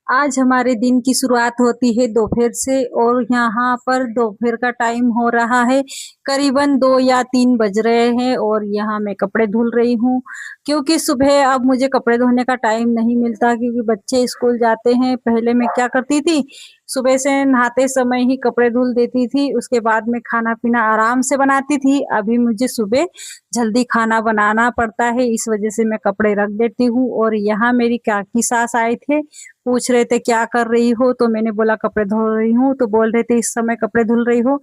आज हमारे दिन की शुरुआत होती है दोपहर से और यहाँ पर दोपहर का टाइम हो रहा है। करीबन 2 या 3 बज रहे हैं और यहाँ मैं कपड़े धुल रही हूँ क्योंकि सुबह अब मुझे कपड़े धोने का टाइम नहीं मिलता क्योंकि बच्चे स्कूल जाते हैं। पहले मैं क्या करती थी, सुबह से नहाते समय ही कपड़े धुल देती थी, उसके बाद में खाना-पीना आराम से बनाती थी। अभी मुझे सुबह जल्दी खाना बनाना पड़ता है, इस वजह से मैं कपड़े रख देती हूँ और यहाँ मेरी काकी सास आए थे, पूछ रहे थे क्या कर रही हो? तो मैंने बोला कपड़े धो रही हूँ, तो बोल रहे थे इस समय कपड़े धुल रही हो?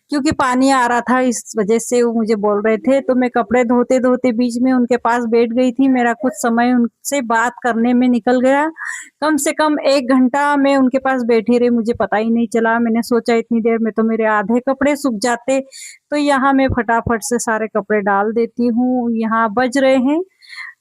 क्योंकि पानी आ रहा था इस वजह से वो मुझे बोल रहे थे। तो मैं कपड़े धोते-धोते बीच में उनके पास बैठ गई थी, मेरा कुछ समय उनसे बात करने में निकल गया। कम से कम 1 घंटा मैं उनके पास बैठी रही, मुझे पता ही नहीं चला। मैंने सोचा इतनी देर में तो मेरे आधे कपड़े सूख जाते, तो यहाँ मैं फटाफट से सारे कपड़े डाल देती हूँ। यहाँ बज रहे हैं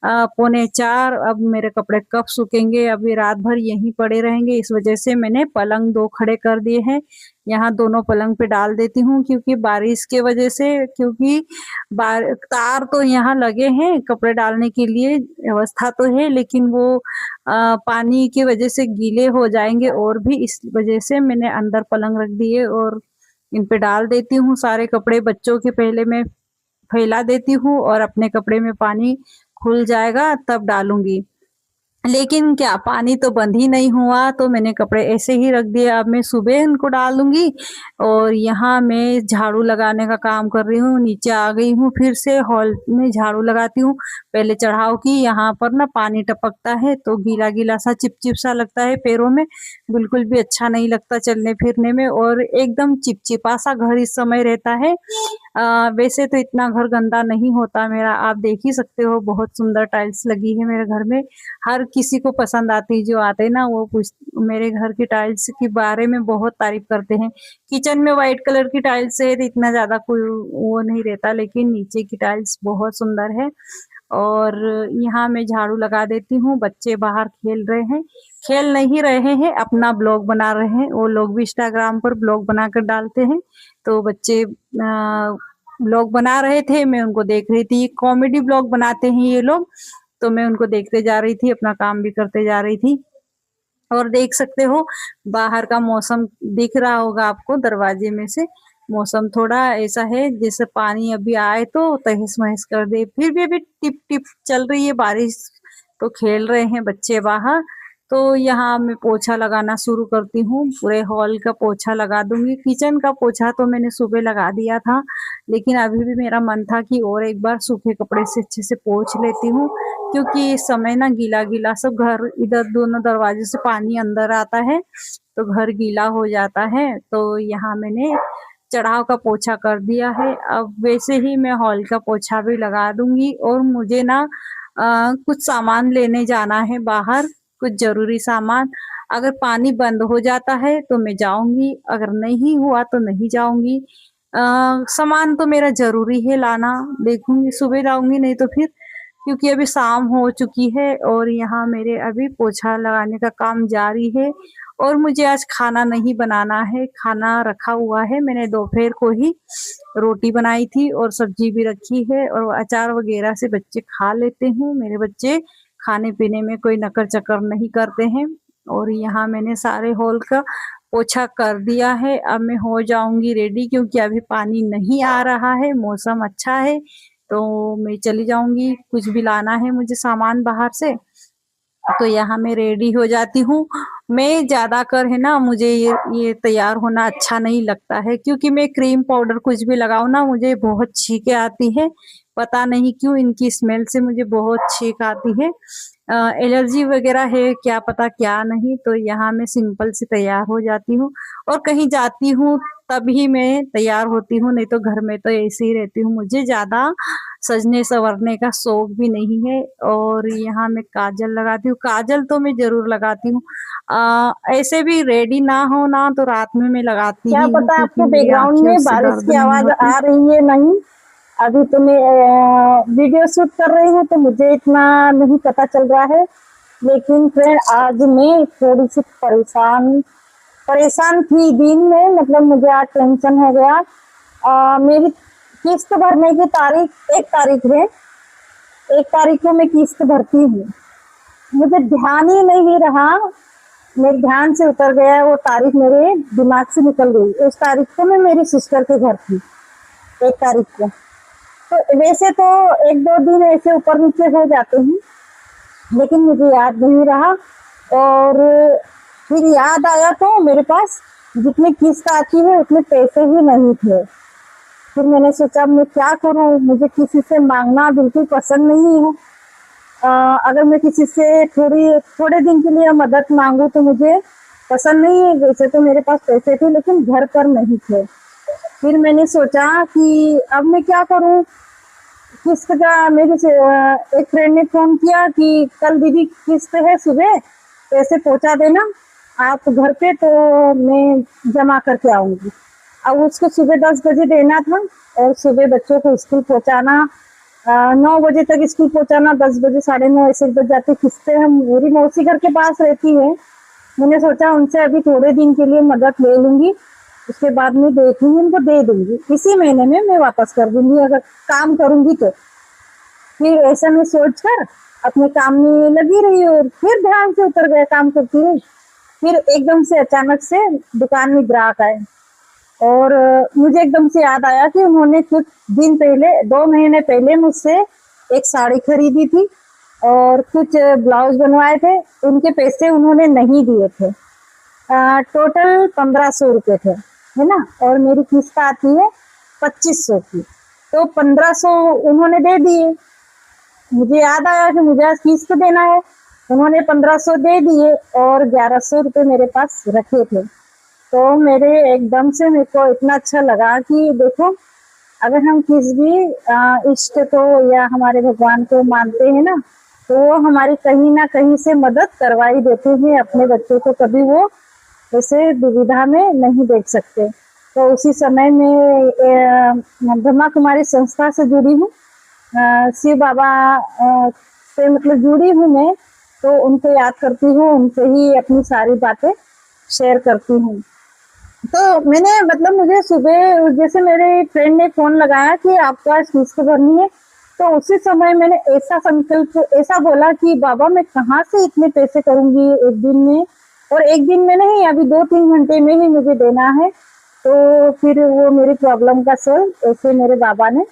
पौने 4। अब मेरे कपड़े कब सूखेंगे? अभी रात भर यहीं पड़े रहेंगे, इस वजह से मैंने पलंग 2 खड़े कर दिए हैं। यहाँ दोनों पलंग पे डाल देती हूँ क्योंकि बारिश के वजह से, क्योंकि बार तार तो यहाँ लगे हैं कपड़े डालने के लिए, व्यवस्था तो है, लेकिन वो पानी की वजह से गीले हो जाएँगे और भी, इस वजह से मैंने अंदर पलंग रख दिए और इन पे डाल देती हूँ सारे कपड़े। बच्चों के पहले मैं फैला देती हूँ और अपने कपड़े में पानी खुल जाएगा तब डालूँगी। लेकिन क्या पानी तो बंद ही नहीं हुआ, तो मैंने कपड़े ऐसे ही रख दिए। अब मैं सुबह इनको डालूँगी और यहाँ मैं झाड़ू लगाने का काम कर रही हूँ। नीचे आ गई हूँ, फिर से हॉल में झाड़ू लगाती हूँ। पहले चढ़ाव की, यहाँ पर ना पानी टपकता है तो गीला-गीला सा, चिपचिप सा लगता है पैरों में, बिल्कुल भी अच्छा नहीं लगता चलने-फिरने में और एकदम चिपचिपा सा घर इस समय रहता है। वैसे तो इतना घर गंदा नहीं होता मेरा, आप देख ही सकते हो, बहुत सुंदर टाइल्स लगी है मेरे घर में। हर किसी को पसंद आती है, जो आते हैं ना वो मेरे घर की टाइल्स के बारे में बहुत तारीफ करते हैं। किचन में व्हाइट कलर की टाइल्स है तो इतना ज़्यादा कोई वो नहीं रहता, लेकिन नीचे की टाइल्स बहुत सुंदर है। और यहाँ मैं झाड़ू लगा देती हूँ, बच्चे बाहर खेल रहे हैं। खेल नहीं रहे हैं, अपना ब्लॉग बना रहे हैं, वो लोग भी इंस्टाग्राम पर ब्लॉग बनाकर डालते हैं। तो बच्चे ब्लॉग बना रहे थे, मैं उनको देख रही थी, कॉमेडी ब्लॉग बनाते हैं ये लोग, तो मैं उनको देखते जा रही थी, अपना काम भी करते जा रही थी। और देख सकते हो बाहर का मौसम दिख रहा होगा आपको दरवाजे में से। मौसम थोड़ा ऐसा है जैसे पानी अभी आए तो तहस-महस कर दे, फिर भी अभी टिप-टिप चल रही है बारिश, तो खेल रहे हैं बच्चे बाहर। तो यहाँ मैं पोछा लगाना शुरू करती हूँ, पूरे हॉल का पोछा लगा दूँगी। किचन का पोछा तो मैंने सुबह लगा दिया था, लेकिन अभी भी मेरा मन था कि और एक बार सूखे कपड़े से अच्छे से पोंछ लेती हूँ, क्योंकि इस समय ना गीला-गीला सब घर, इधर दोनों दरवाजे से पानी अंदर आता है, तो घर गीला हो जाता है। तो यहाँ मैंने चढ़ाव का पोछा कर दिया है, अब वैसे ही मैं हॉल का पोछा भी लगा दूँगी। और मुझे ना कुछ सामान लेने जाना है बाहर, कुछ ज़रूरी सामान। अगर पानी बंद हो जाता है तो मैं जाऊँगी, अगर नहीं हुआ तो नहीं जाऊँगी। सामान तो मेरा ज़रूरी है लाना, देखूँगी सुबह लाऊँगी नहीं तो फिर, क्योंकि अभी शाम हो चुकी है और यहाँ मेरे अभी पोछा लगाने का काम जारी है। और मुझे आज खाना नहीं बनाना है, खाना रखा हुआ है, मैंने दोपहर को ही रोटी बनाई थी और सब्जी भी रखी है और अचार वगैरह से बच्चे खा लेते हैं। मेरे बच्चे खाने-पीने में कोई नकर-चकर नहीं करते हैं। और यहाँ मैंने सारे हॉल का पोछा कर दिया है, अब मैं हो जाऊँगी रेडी, क्योंकि अभी पानी नहीं आ रहा है, मौसम अच्छा है, तो मैं चली जाऊँगी। कुछ भी लाना है मुझे सामान बाहर से, तो यहाँ मैं रेडी हो जाती हूँ। मैं ज़्यादातर है ना, मुझे ये तैयार होना अच्छा नहीं लगता है, क्योंकि मैं क्रीम पाउडर कुछ भी लगाऊँ ना मुझे बहुत छींकें आती है। पता नहीं क्यों, इनकी स्मेल से मुझे बहुत छींक आती है। एलर्जी वगैरह है क्या पता क्या नहीं, तो यहाँ मैं सिंपल से तैयार हो जाती हूँ और कहीं जाती हूँ तभी मैं तैयार होती हूँ, नहीं तो घर में तो ऐसे ही रहती हूँ। मुझे ज़्यादा सजने-संवरने का शौक भी नहीं है। और यहाँ मैं काजल लगाती हूँ, काजल तो मैं ज़रूर लगाती हूँ। ऐसे भी रेडी ना हो ना तो रात में मैं लगाती क्या ही हूँ, पता क्योंकि आपको मेरी बैकग्राउंड आँखें में उससे बारिश दर्द की नहीं आवाज होती। आ रही है? नहीं, अभी तो मैं वीडियो शूट कर रही हूँ तो मुझे इतना नहीं पता चल रहा है। लेकिन फ्रेंड, आज मैं थोड़ी सी परेशान परेशान थी दिन में, मतलब मुझे आज टेंशन हो गया। मेरी किस्त भरने की तारीख 1 तारीख है, 1 तारीख को मैं किस्त भरती हूँ। मुझे ध्यान ही नहीं रहा मेरे ध्यान से उतर गया, वो तारीख मेरे दिमाग से निकल गई। उस तारीख को मैं मेरी सिस्टर के घर थी, 1 तारीख को। तो वैसे तो 1-2 दिन ऐसे ऊपर नीचे हो जाते हैं, लेकिन मुझे याद नहीं रहा। और फिर याद आया तो मेरे पास जितनी किस्त आती है उतने पैसे ही नहीं थे। फिर मैंने सोचा मैं क्या करूं, मुझे किसी से मांगना बिल्कुल पसंद नहीं है। अगर मैं किसी से थोड़े दिन के लिए मदद मांगू तो मुझे पसंद नहीं है। वैसे तो मेरे पास पैसे थे लेकिन घर पर नहीं थे। फिर मैंने सोचा कि अब मैं क्या करूं, किस्त का एक फ्रेंड ने फोन किया कि कल दीदी किस्त है, सुबह पैसे पहुंचा देना आप घर पे, तो मैं जमा करके आऊंगी। अब उसको सुबह 10 बजे देना था और सुबह बच्चों को स्कूल पहुंचाना, 9 बजे तक स्कूल पहुंचाना, 10 बजे 9:30 ऐसे बज जाते। किस्तें हम मेरी मौसी घर के पास रहती है, मैंने सोचा उनसे अभी थोड़े दिन के लिए मदद ले लूंगी, उसके बाद में देखूंगी, उनको दे दूंगी, इसी महीने में मैं वापस कर दूंगी अगर काम करूंगी तो। फिर ऐसा मैं सोचकर अपने काम में लगी रही और फिर ध्यान से उतर गया काम करती रही। फिर एकदम से अचानक से दुकान में ग्राहक आए और मुझे एकदम से याद आया कि उन्होंने कुछ दिन पहले, 2 महीने पहले मुझसे एक साड़ी खरीदी थी और कुछ ब्लाउज बनवाए थे, उनके पैसे उन्होंने नहीं दिए थे। टोटल 1500 रुपये थे, है ना, और मेरी किस्त आती है 2500 की, तो 1500 उन्होंने दे दिए। मुझे याद आया कि मुझे आज किस्त देना है, उन्होंने 1500 दे दिए और 1100 रुपये मेरे पास रखे थे। तो मेरे एकदम से मेरे को इतना अच्छा लगा कि देखो, अगर हम किसी भी इष्ट को या हमारे भगवान को मानते हैं ना, तो वो हमारी कहीं ना कहीं से मदद करवाई देते हैं। अपने बच्चों को कभी वो ऐसे दुविधा में नहीं देख सकते। तो उसी समय में ब्रह्मा कुमारी संस्था से जुड़ी हूँ, शिव बाबा से मतलब जुड़ी हूँ मैं, तो उनको याद करती हूँ, उनसे ही अपनी सारी बातें शेयर करती हूँ। तो मैंने मतलब मुझे सुबह जैसे मेरे फ्रेंड ने फोन लगाया कि आपको आज किस्त भरनी है, तो उसी समय मैंने ऐसा संकल्प ऐसा बोला कि बाबा मैं कहाँ से इतने पैसे करूंगी एक दिन में, और एक दिन में नहीं, अभी 2-3 घंटे में ही मुझे देना है। तो फिर वो मेरी प्रॉब्लम का सोल्व ऐसे मेरे बाबा ने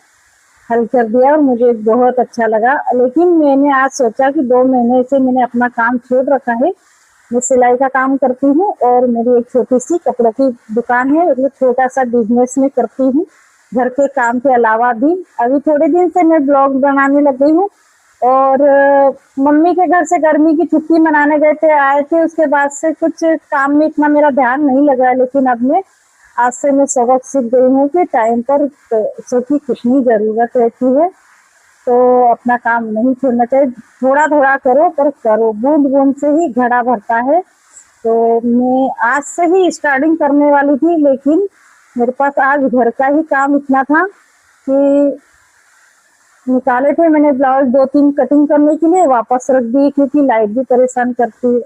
हल कर दिया और मुझे बहुत अच्छा लगा। लेकिन मैंने आज सोचा कि 2 महीने से मैंने अपना काम छोड़ रखा है। मैं सिलाई का काम करती हूँ और मेरी एक छोटी सी कपड़ों की दुकान है, मतलब छोटा सा बिजनेस में करती हूँ घर के काम के अलावा भी। अभी थोड़े दिन से मैं ब्लॉग बनाने लग गई हूँ और मम्मी के घर से गर्मी की छुट्टी मनाने गए थे, आए थे, उसके बाद से कुछ काम में इतना मेरा ध्यान नहीं लगा। लेकिन अब मैं आज से मैं सबक सीख गई हूँ कि टाइम पर पैसों की कितनी जरूरत रहती है, तो अपना काम नहीं छोड़ना चाहिए। थोड़ा थोड़ा करो पर करो, बूंद बूंद से ही घड़ा भरता है। तो मैं आज से ही स्टार्टिंग करने वाली थी, लेकिन मेरे पास आज घर का ही काम इतना था कि निकाले थे मैंने ब्लाउज 2-3 कटिंग करने के लिए, वापस रख दिए क्योंकि लाइट भी परेशान करती है।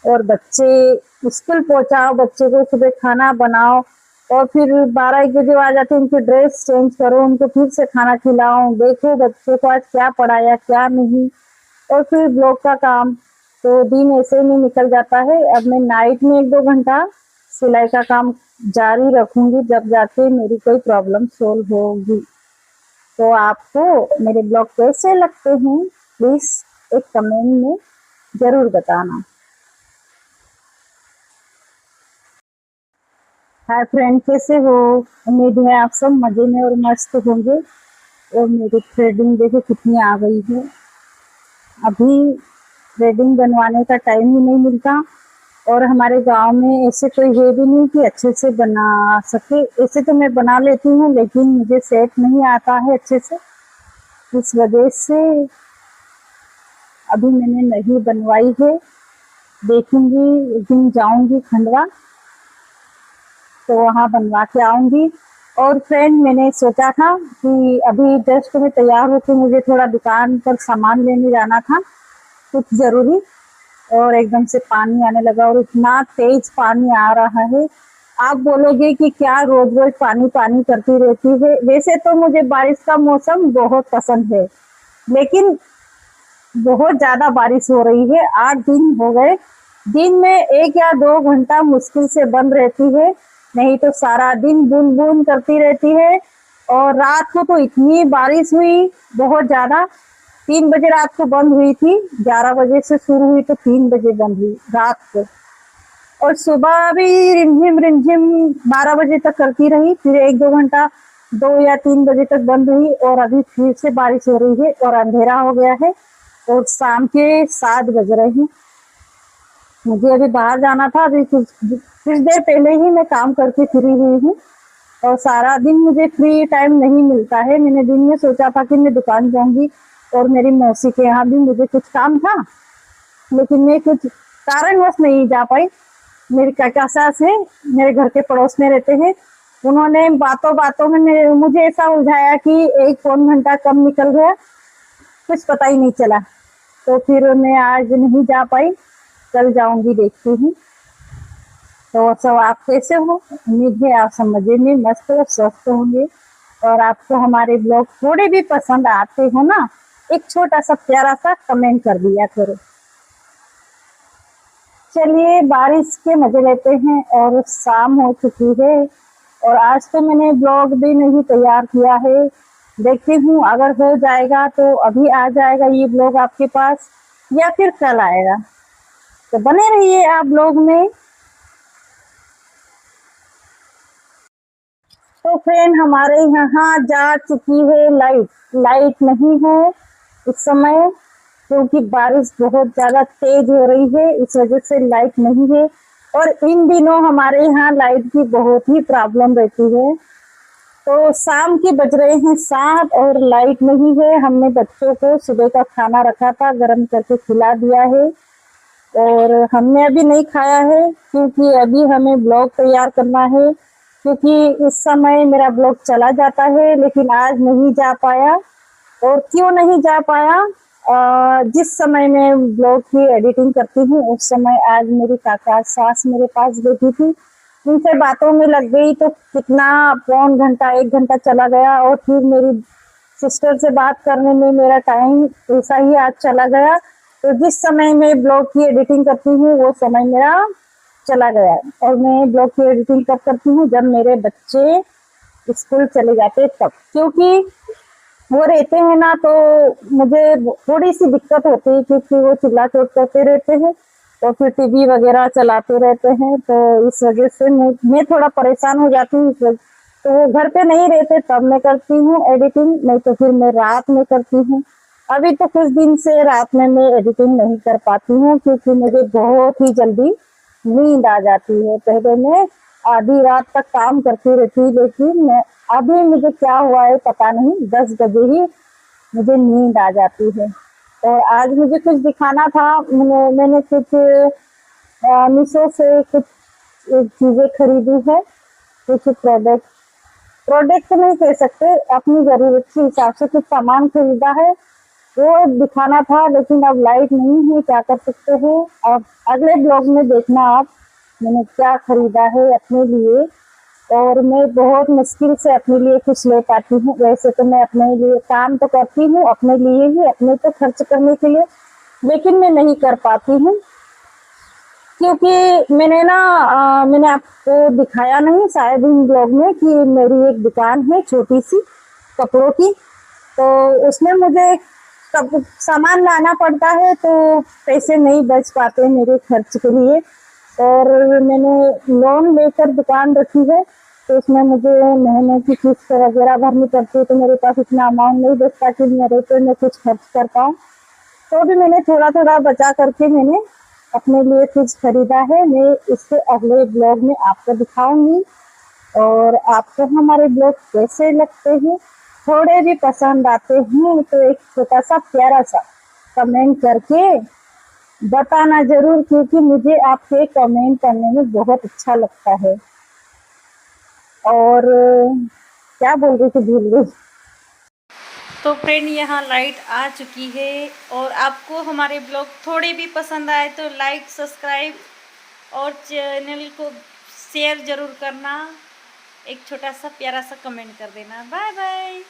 और बच्चे स्कूल पहुंचाओ, बच्चे को सुबह खाना बनाओ और फिर 12-1 बजे आ जाते, उनकी ड्रेस चेंज करो, उनको फिर से खाना खिलाओ, देखो बच्चों को आज क्या पढ़ाया क्या नहीं, और फिर ब्लॉग का काम। तो दिन ऐसे में निकल जाता है। अब मैं नाइट में 1-2 घंटा सिलाई का काम जारी रखूंगी, जब जाके मेरी कोई प्रॉब्लम सोल्व होगी। तो आपको मेरे ब्लॉग कैसे लगते हैं प्लीज एक कमेंट में जरूर बताना। हाय फ्रेंड, कैसे हो? उम्मीद है आप सब मजे में और मस्त होंगे। और मेरी थ्रेडिंग देखो कितनी आ गई है। अभी थ्रेडिंग बनवाने का टाइम ही नहीं मिलता और हमारे गांव में ऐसे कोई है भी नहीं कि अच्छे से बना सके। ऐसे तो मैं बना लेती हूँ लेकिन मुझे सेट नहीं आता है अच्छे से, इस वजह से अभी मैंने नहीं बनवाई है। देखूंगी, एक दिन जाऊंगी खंडवा तो वहां बनवा के आऊंगी। और फ्रेंड, मैंने सोचा था कि अभी जस्ट मैं तैयार होकर मुझे थोड़ा दुकान पर सामान लेने जाना था कुछ जरूरी, और एकदम से पानी आने लगा और इतना तेज पानी आ रहा है। आप बोलोगे कि क्या रोज रोज पानी पानी करती रहती है। वैसे तो मुझे बारिश का मौसम बहुत पसंद है, लेकिन बहुत ज्यादा बारिश हो रही है। 8 दिन हो गए दिन में 1 या 2 घंटा मुश्किल से बंद रहती है, नहीं तो सारा दिन बूंद बूंद करती रहती है। और रात को तो इतनी बारिश हुई, बहुत ज्यादा। 3 बजे रात को बंद हुई थी, 11 बजे से शुरू हुई तो 3 बजे बंद हुई रात को। और सुबह भी रिमझिम 12 बजे तक करती रही, फिर 1-2 घंटा 2 या 3 बजे तक बंद हुई, और अभी फिर से बारिश हो रही है और अंधेरा हो गया है और शाम के 7 बज रहे हैं। मुझे अभी बाहर जाना था, अभी कुछ देर पहले ही मैं काम करके फ्री हुई हूँ। और सारा दिन मुझे फ्री टाइम नहीं मिलता है। मैंने दिन में सोचा था कि मैं दुकान जाऊंगी और मेरी मौसी के यहाँ भी मुझे कुछ काम था, लेकिन मैं कुछ कारणवश नहीं जा पाई। मेरी काका सास है, मेरे घर के पड़ोस में रहते हैं, उन्होंने बातों बातों में मुझे ऐसा उलझाया कि 1 पौन घंटा कम निकल गया, कुछ पता ही नहीं चला। तो फिर मैं आज नहीं जा पाई, कल जाऊंगी, देखती हूँ। तो सब आप कैसे हो? उम्मीद है आप सब मजे में मस्त और स्वस्थ होंगे, और आपको हमारे ब्लॉग थोड़े भी पसंद आते हो ना, एक छोटा सा प्यारा सा कमेंट कर दिया करो। चलिए बारिश के मजे लेते हैं, और शाम हो चुकी है और आज तो मैंने ब्लॉग भी नहीं तैयार किया है। देखती हूँ अगर हो जाएगा तो अभी आ जाएगा ये ब्लॉग आपके पास, या फिर कल आएगा। तो बने रहिए आप ब्लॉग में। तो फ्रेंड हमारे यहाँ जा चुकी है लाइट। लाइट नहीं है इस समय, क्योंकि बारिश बहुत ज्यादा तेज हो रही है, इस वजह से लाइट नहीं है। और इन दिनों हमारे यहाँ लाइट की बहुत ही प्रॉब्लम रहती है। तो शाम के बज रहे हैं 7 और लाइट नहीं है। हमने बच्चों को सुबह का खाना रखा था, गर्म करके खिला दिया है, और हमने अभी नहीं खाया है, क्योंकि अभी हमें ब्लॉग तैयार करना है। क्योंकि इस समय मेरा ब्लॉग चला जाता है, लेकिन आज नहीं जा पाया। और क्यों नहीं जा पाया? जिस समय मैं ब्लॉग की एडिटिंग करती हूँ उस समय आज मेरी काका सास मेरे पास बैठी थी, उनसे बातों में लग गई, तो कितना पौन घंटा 1 घंटा चला गया। और फिर मेरी सिस्टर से बात करने में मेरा टाइम ऐसा ही आज चला गया। तो जिस समय मैं ब्लॉग की एडिटिंग करती हूँ वो समय मेरा चला गया। और मैं ब्लॉग की एडिटिंग कब करती हूँ? जब मेरे बच्चे स्कूल चले जाते तब, क्योंकि वो रहते हैं ना तो मुझे थोड़ी सी दिक्कत होती है, क्योंकि वो चिल्ला चोट करते रहते हैं और फिर टीवी वगैरह चलाते रहते हैं। तो इस वजह से मैं थोड़ा परेशान हो जाती हूँ। तो वो घर पे नहीं रहते तब मैं करती हूँ एडिटिंग, नहीं तो फिर मैं रात में करती हूँ। अभी तो कुछ दिन से रात में मैं एडिटिंग नहीं कर पाती हूँ, क्योंकि मुझे बहुत ही जल्दी नींद आ जाती है। पहले मैं आधी रात तक काम करती रहती, लेकिन मैं अभी मुझे क्या हुआ है पता नहीं, 10 बजे ही मुझे नींद आ जाती है। और आज मुझे कुछ दिखाना था, मैंने कुछ मीशो से कुछ चीजें खरीदी है, कुछ प्रोडक्ट नहीं कह सकते, अपनी जरूरत के हिसाब से कुछ सामान खरीदा है, वो दिखाना था। लेकिन अब लाइट नहीं है, क्या कर सकते हैं। अब अगले ब्लॉग में देखना आप मैंने क्या खरीदा है अपने लिए। और मैं बहुत मुश्किल से अपने लिए कुछ ले पाती हूँ। वैसे तो मैं अपने लिए काम तो करती हूँ, अपने लिए ही, अपने तो खर्च करने के लिए, लेकिन मैं नहीं कर पाती हूँ, क्योंकि मैंने आपको दिखाया नहीं शायद इन ब्लॉग में कि मेरी एक दुकान है छोटी सी कपड़ों की। तो उसमें मुझे कब सामान लाना पड़ता है, तो पैसे नहीं बच पाते मेरे खर्च के लिए। और मैंने लोन लेकर दुकान रखी है, तो उसमें मुझे महीने की किस्त वगैरह भरनी पड़ती है, तो मेरे पास इतना अमाउंट नहीं बचता कि मेरे पे मैं कुछ खर्च कर पाऊँ। तो भी मैंने थोड़ा थोड़ा बचा करके मैंने अपने लिए कुछ खरीदा है। मैं इससे अगले ब्लॉग में आपको दिखाऊंगी। और आपको हमारे ब्लॉग कैसे लगते हैं, थोड़े भी पसंद आते हैं तो एक छोटा सा प्यारा सा कमेंट करके बताना जरूर, क्योंकि मुझे आपके कमेंट करने में बहुत अच्छा लगता है। और क्या बोल रही थी भूल गई। तो फ्रेंड यहाँ लाइट आ चुकी है, और आपको हमारे ब्लॉग थोड़े भी पसंद आए तो लाइक सब्सक्राइब और चैनल को शेयर ज़रूर करना, एक छोटा सा प्यारा सा कमेंट कर देना। Bye bye.